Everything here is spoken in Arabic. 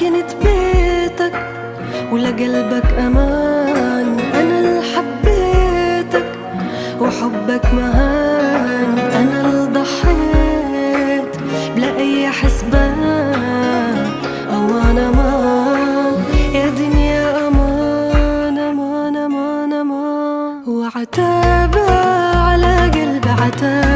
سكنت بيتك ولقلبك أمان. أنا اللي حبيتك وحبك مهان، أنا اللي ضحيت بلا أي حسبان. أمان أمان يا دنيا، أمان أمان أمان أمان. وعتابة على قلبي عتاب،